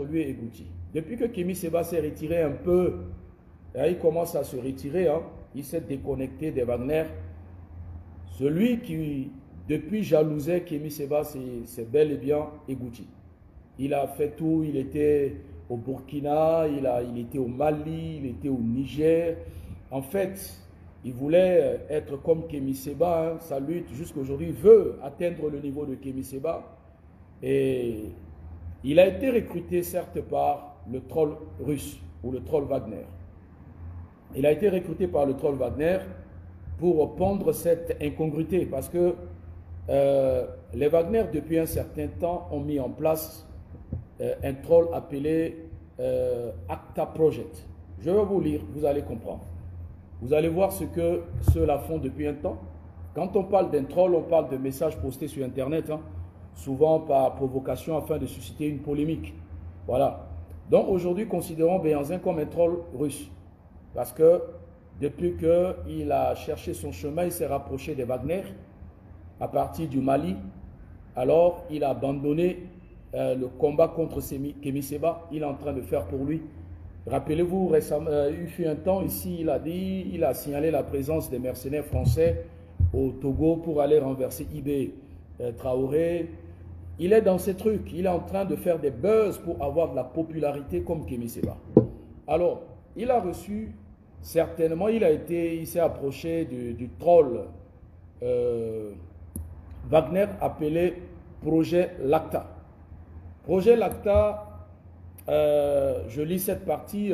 lui et Gucci. Depuis que Kémy Séba s'est retiré un peu, il commence à se retirer, hein, il s'est déconnecté des Wagner. Celui qui, depuis, jalousait Kémy Séba, c'est bel et bien Gucci. Il a fait tout, il était au Burkina, il était au Mali, il était au Niger. En fait, il voulait être comme Kémy Séba, hein, sa lutte jusqu'à aujourd'hui veut atteindre le niveau de Kémy Séba. Et il a été recruté certes par le troll russe ou le troll Wagner. Il a été recruté par le troll Wagner pour pondre cette incongruité parce que les Wagner depuis un certain temps ont mis en place un troll appelé Acta Project. Je vais vous lire, vous allez comprendre. Vous allez voir ce que ceux-là font depuis un temps. Quand on parle d'un troll, on parle de messages postés sur Internet, hein, souvent par provocation afin de susciter une polémique. Voilà. Donc aujourd'hui, considérons Béhanzin comme un troll russe. Parce que depuis qu'il a cherché son chemin, il s'est rapproché des Wagner à partir du Mali. Alors il a abandonné le combat contre Kémy Séba. Il est en train de faire pour lui. Rappelez-vous, récemment, il fut un temps ici, il a signalé la présence des mercenaires français au Togo pour aller renverser Ibé Traoré. Il est dans ces trucs, il est en train de faire des buzz pour avoir de la popularité comme Kémy Séba. Alors, il a reçu, certainement, il s'est approché du troll Wagner appelé Projet Lacta. Projet Lacta, je lis cette partie.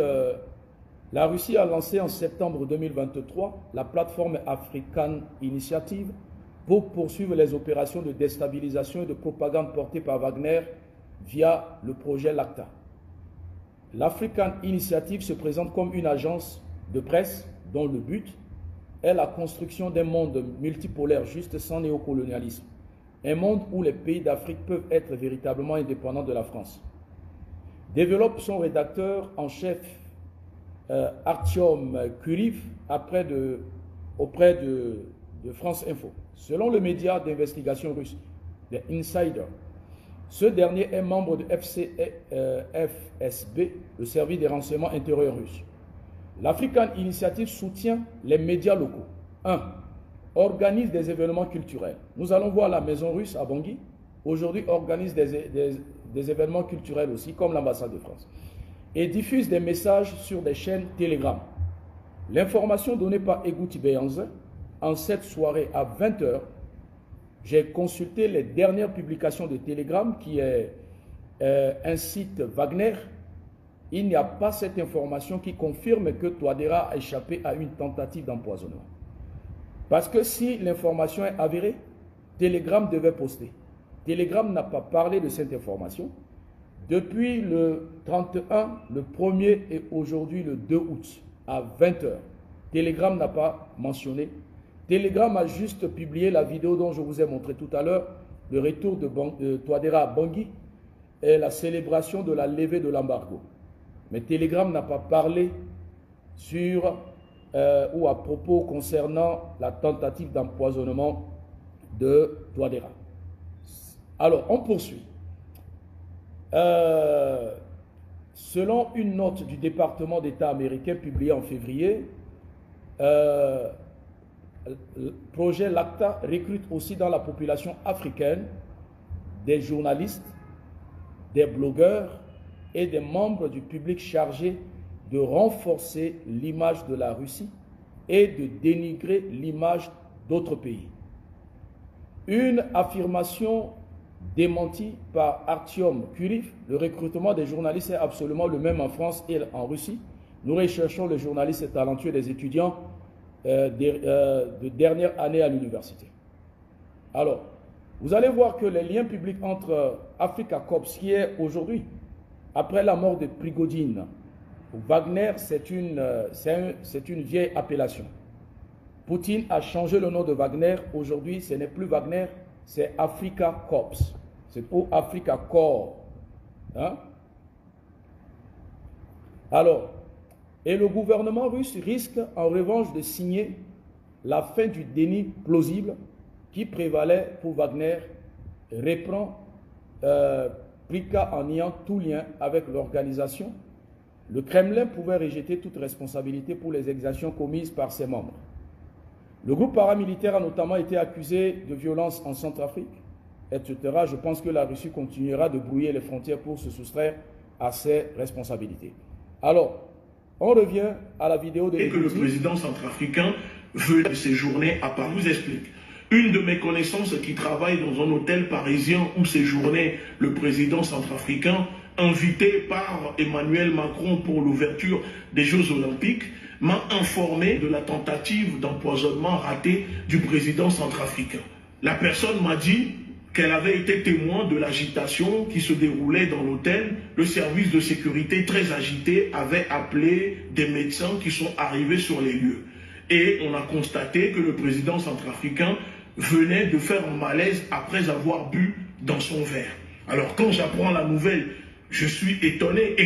La Russie a lancé en septembre 2023 la plateforme African Initiative pour poursuivre les opérations de déstabilisation et de propagande portées par Wagner via le projet Lacta. L'African Initiative se présente comme une agence de presse dont le but est la construction d'un monde multipolaire juste sans néocolonialisme. Un monde où les pays d'Afrique peuvent être véritablement indépendants de la France. Développe son rédacteur en chef Artyom Kuriv auprès de France Info. Selon le média d'investigation russe, The Insider, ce dernier est membre de FSB, le service des renseignements intérieurs russe. L'African Initiative soutient les médias locaux. 1. Organise des événements culturels. Nous allons voir la maison russe à Bangui. Aujourd'hui, organise des événements culturels aussi, comme l'ambassade de France. Et diffuse des messages sur des chaînes Telegram. L'information donnée par Gucci Béhanzin en cette soirée à 20 h, j'ai consulté les dernières publications de Telegram, qui est un site Wagner. Il n'y a pas cette information qui confirme que Touadéra a échappé à une tentative d'empoisonnement. Parce que si l'information est avérée, Telegram devait poster. Telegram n'a pas parlé de cette information. Depuis le 31, le 1er et aujourd'hui le 2 août à 20 h, Telegram n'a pas mentionné. Telegram a juste publié la vidéo dont je vous ai montré tout à l'heure, le retour de Touadéra à Bangui et la célébration de la levée de l'embargo. Mais Telegram n'a pas parlé sur ou à propos concernant la tentative d'empoisonnement de Touadéra. Alors, on poursuit. Selon une note du département d'État américain publiée en février, le projet Lacta recrute aussi dans la population africaine des journalistes, des blogueurs et des membres du public chargés de renforcer l'image de la Russie et de dénigrer l'image d'autres pays. Une affirmation démentie par Artyom Kuriv, le recrutement des journalistes est absolument le même en France et en Russie. Nous recherchons les journalistes talentueux des étudiants de dernière année à l'université. Alors, vous allez voir que les liens publics entre Africa Corps, qui est aujourd'hui, après la mort de Prigodine, Wagner, c'est une vieille appellation. Poutine a changé le nom de Wagner. Aujourd'hui, ce n'est plus Wagner, c'est Africa Corps. C'est pour Africa Corps. Hein? Alors, et le gouvernement russe risque en revanche de signer la fin du déni plausible qui prévalait pour Wagner, reprend pliqua en niant tout lien avec l'organisation, le Kremlin pouvait rejeter toute responsabilité pour les exactions commises par ses membres. Le groupe paramilitaire a notamment été accusé de violence en Centrafrique, etc. Je pense que la Russie continuera de brouiller les frontières pour se soustraire à ses responsabilités. Alors, on revient à la vidéo de... Et que le président centrafricain veut séjourner à Paris. Je vous explique. Une de mes connaissances qui travaille dans un hôtel parisien où séjournait le président centrafricain, invité par Emmanuel Macron pour l'ouverture des Jeux Olympiques, m'a informé de la tentative d'empoisonnement raté du président centrafricain. La personne m'a dit qu'elle avait été témoin de l'agitation qui se déroulait dans l'hôtel. Le service de sécurité très agité avait appelé des médecins qui sont arrivés sur les lieux. Et on a constaté que le président centrafricain venait de faire un malaise après avoir bu dans son verre. Alors quand j'apprends la nouvelle, je suis étonné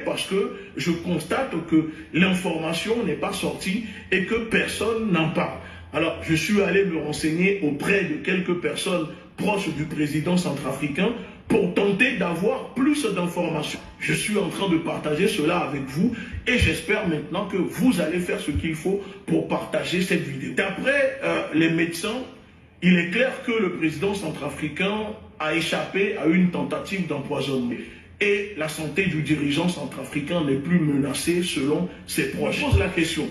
parce que je constate que l'information n'est pas sortie et que personne n'en parle. Alors je suis allé me renseigner auprès de quelques personnes proches du président centrafricain pour tenter d'avoir plus d'informations. Je suis en train de partager cela avec vous et j'espère maintenant que vous allez faire ce qu'il faut pour partager cette vidéo. D'après les médecins, il est clair que le président centrafricain a échappé à une tentative d'empoisonnement. Et la santé du dirigeant centrafricain n'est plus menacée selon ses proches. Je pose la question,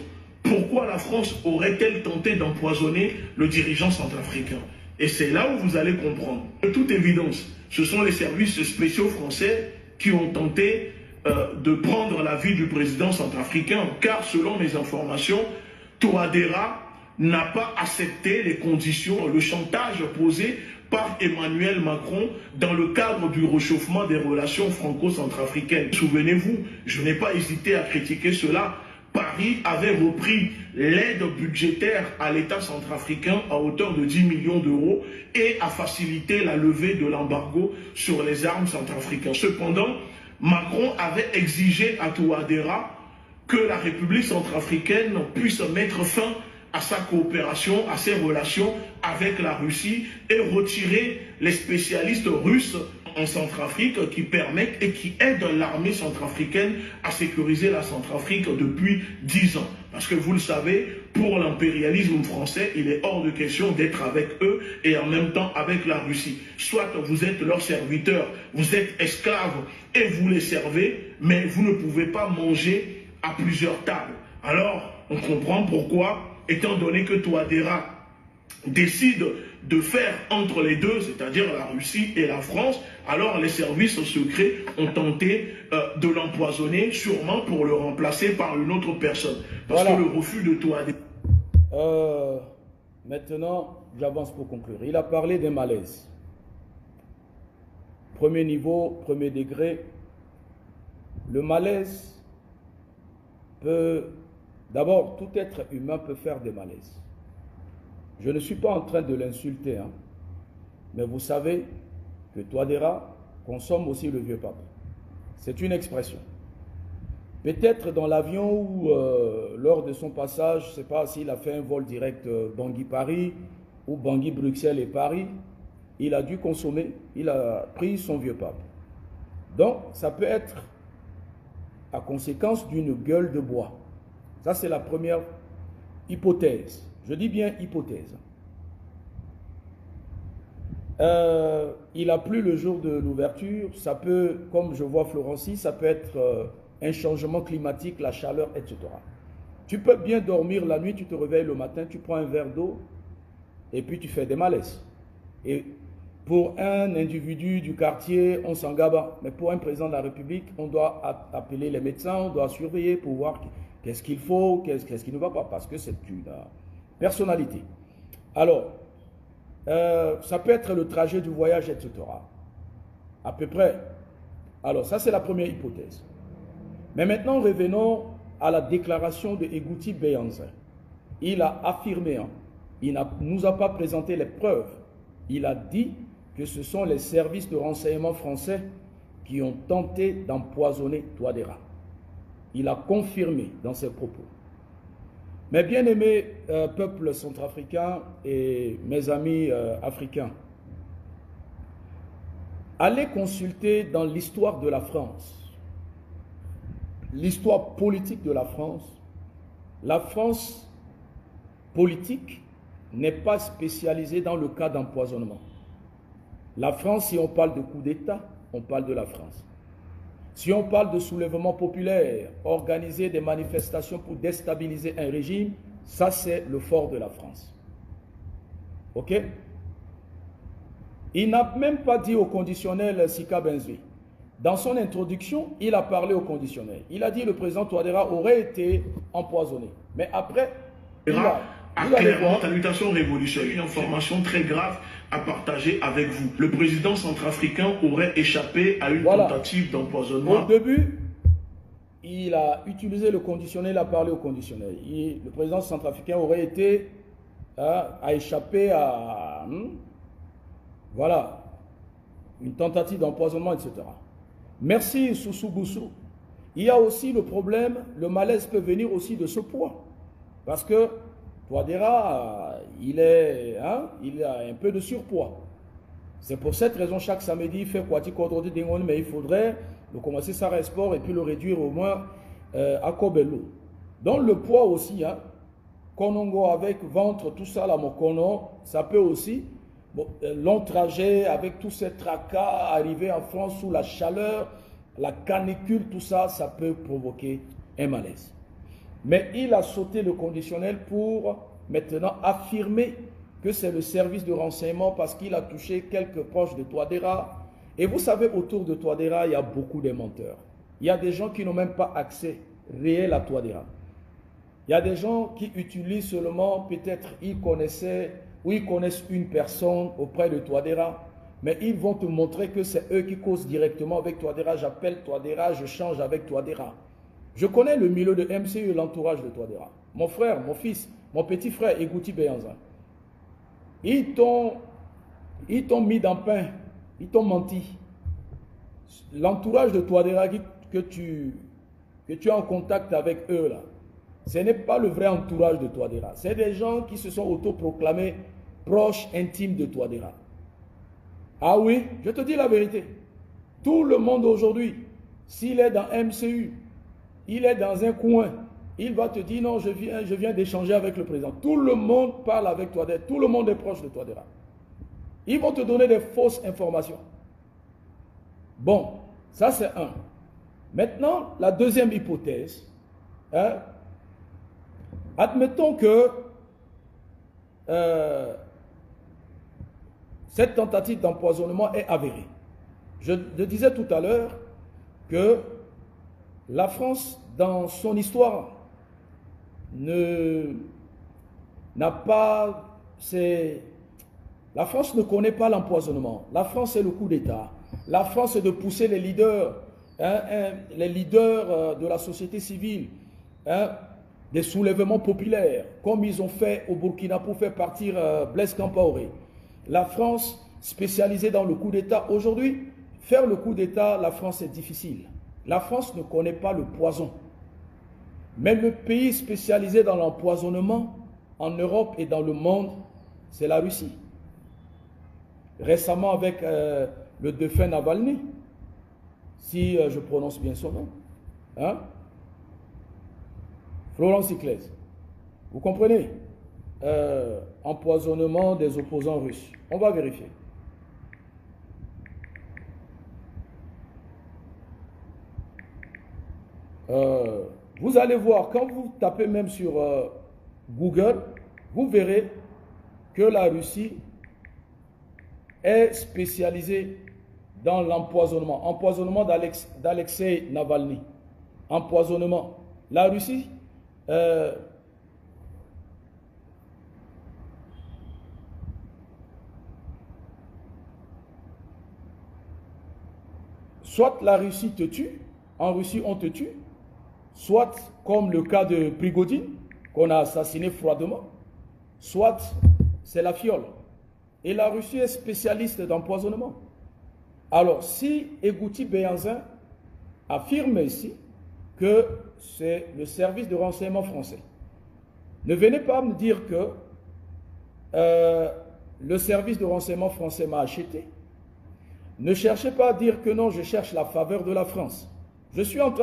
pourquoi la France aurait-elle tenté d'empoisonner le dirigeant centrafricain? Et c'est là où vous allez comprendre. De toute évidence, ce sont les services spéciaux français qui ont tenté de prendre la vie du président centrafricain, car selon mes informations, Touadéra n'a pas accepté les conditions, le chantage posé par Emmanuel Macron dans le cadre du réchauffement des relations franco-centrafricaines. Souvenez-vous, je n'ai pas hésité à critiquer cela. Paris avait repris l'aide budgétaire à l'État centrafricain à hauteur de 10 millions d'euros et a facilité la levée de l'embargo sur les armes centrafricaines. Cependant, Macron avait exigé à Touadéra que la République centrafricaine puisse mettre fin à sa coopération, à ses relations avec la Russie et retirer les spécialistes russes en Centrafrique qui permettent et qui aident l'armée centrafricaine à sécuriser la Centrafrique depuis 10 ans. Parce que vous le savez, pour l'impérialisme français, il est hors de question d'être avec eux et en même temps avec la Russie. Soit vous êtes leurs serviteurs, vous êtes esclaves et vous les servez, mais vous ne pouvez pas manger à plusieurs tables. Alors, on comprend pourquoi, étant donné que Touadéra décide de faire entre les deux, c'est-à-dire la Russie et la France, alors les services secrets ont tenté de l'empoisonner, sûrement pour le remplacer par une autre personne. Parce que le refus de Touadéra... Maintenant, j'avance pour conclure. Il a parlé des malaises. Premier niveau, premier degré. Le malaise peut... D'abord, tout être humain peut faire des malaises. Je ne suis pas en train de l'insulter, hein, mais vous savez que Touadéra consomme aussi le vieux pape. C'est une expression. Peut-être dans l'avion ou lors de son passage, je ne sais pas s'il a fait un vol direct Bangui-Paris ou Bangui-Bruxelles et Paris, il a dû consommer, il a pris son vieux pape. Donc, ça peut être à conséquence d'une gueule de bois. Ça, c'est la première hypothèse. Je dis bien hypothèse. Il a plu le jour de l'ouverture. Ça peut, comme je vois Florency, ça peut être un changement climatique, la chaleur, etc. Tu peux bien dormir la nuit, tu te réveilles le matin, tu prends un verre d'eau et puis tu fais des malaises. Et pour un individu du quartier, on s'en gaba. Mais pour un président de la République, on doit appeler les médecins, on doit surveiller pour voir qu'est-ce qu'il faut, qu'est-ce qui ne va pas, parce que c'est une personnalité. Alors, ça peut être le trajet du voyage, etc. À peu près. Alors, ça, c'est la première hypothèse. Mais maintenant, revenons à la déclaration de Egouti Béhanzin. Il a affirmé, hein, il ne nous a pas présenté les preuves. Il a dit que ce sont les services de renseignement français qui ont tenté d'empoisonner Touadéra. Il a confirmé dans ses propos. Mes bien-aimés peuples centrafricains et mes amis africains, allez consulter dans l'histoire de la France, l'histoire politique de la France. La France politique n'est pas spécialisée dans le cas d'empoisonnement. La France, si on parle de coup d'État, on parle de la France. Si on parle de soulèvement populaire, organiser des manifestations pour déstabiliser un régime, ça c'est le fort de la France. Ok? Il n'a même pas dit au conditionnel Sika Benzui. Dans son introduction, il a parlé au conditionnel. Il a dit que le président Touadéra aurait été empoisonné. Mais après, il a clairement salutation révolutionnaire, une information très grave à partager avec vous. Le président centrafricain aurait échappé à une tentative d'empoisonnement. Au début, il a utilisé le conditionnel, il a parlé au conditionnel. Le président centrafricain aurait été a échappé à voilà, une tentative d'empoisonnement, etc. Merci Soussou Boussou. Il y a aussi le problème, le malaise peut venir aussi de ce poids. Parce que Touadéra, il a un peu de surpoids. C'est pour cette raison, chaque samedi, il fait Kwati Kodrodi Dengon, mais il faudrait le commencer sa sport et puis le réduire au moins à Kobelo. Donc le poids aussi, Konongo avec ventre, tout ça, la Mokono, ça peut aussi, long trajet avec tous ces tracas, arriver en France sous la chaleur, la canicule, tout ça, ça peut provoquer un malaise. Mais il a sauté le conditionnel pour maintenant affirmer que c'est le service de renseignement parce qu'il a touché quelques proches de Touadéra. Et vous savez, autour de Touadéra, il y a beaucoup de menteurs. Il y a des gens qui n'ont même pas accès réel à Touadéra. Il y a des gens qui utilisent seulement, peut-être ils connaissaient ou ils connaissent une personne auprès de Touadéra, mais ils vont te montrer que c'est eux qui causent directement avec Touadéra. J'appelle Touadéra, je change avec Touadéra. Je connais le milieu de MCU et l'entourage de Touadéra. Mon frère, mon fils, mon petit frère, Egouti Beyanza. Ils t'ont mis dans le pain, ils t'ont menti. L'entourage de Touadéra que tu es en contact avec eux là, ce n'est pas le vrai entourage de Touadéra. C'est des gens qui se sont autoproclamés proches, intimes de Touadéra. Ah oui, je te dis la vérité. Tout le monde aujourd'hui, s'il est dans MCU, il est dans un coin, il va te dire non, je viens d'échanger avec le président. Tout le monde parle avec Touadéra, tout le monde est proche de Touadéra. Ils vont te donner des fausses informations. Bon, ça c'est un. Maintenant, la deuxième hypothèse, admettons que cette tentative d'empoisonnement est avérée. Je disais tout à l'heure que la France, dans son histoire, n'a pas... La France ne connaît pas l'empoisonnement. La France, c'est le coup d'État. La France, c'est de pousser les leaders, de la société civile, des soulèvements populaires, comme ils ont fait au Burkina pour faire partir Blaise Compaoré. La France, spécialisée dans le coup d'État. Aujourd'hui, faire le coup d'État, la France, est difficile. La France ne connaît pas le poison. Mais le pays spécialisé dans l'empoisonnement, en Europe et dans le monde, c'est la Russie. Récemment avec le défunt Navalny, si je prononce bien son nom, Florent Siclès. Vous comprenez? Empoisonnement des opposants russes. On va vérifier. Vous allez voir, quand vous tapez même sur Google, vous verrez que la Russie est spécialisée dans l'empoisonnement. Empoisonnement d'Alexei Navalny. Empoisonnement. La Russie, soit la Russie te tue, en Russie on te tue, soit comme le cas de Prigodine, qu'on a assassiné froidement, soit c'est la fiole. Et la Russie est spécialiste d'empoisonnement. Alors, si Egouti Beyanza affirme ici que c'est le service de renseignement français, ne venez pas me dire que le service de renseignement français m'a acheté. Ne cherchez pas à dire que non, je cherche la faveur de la France. Je suis en train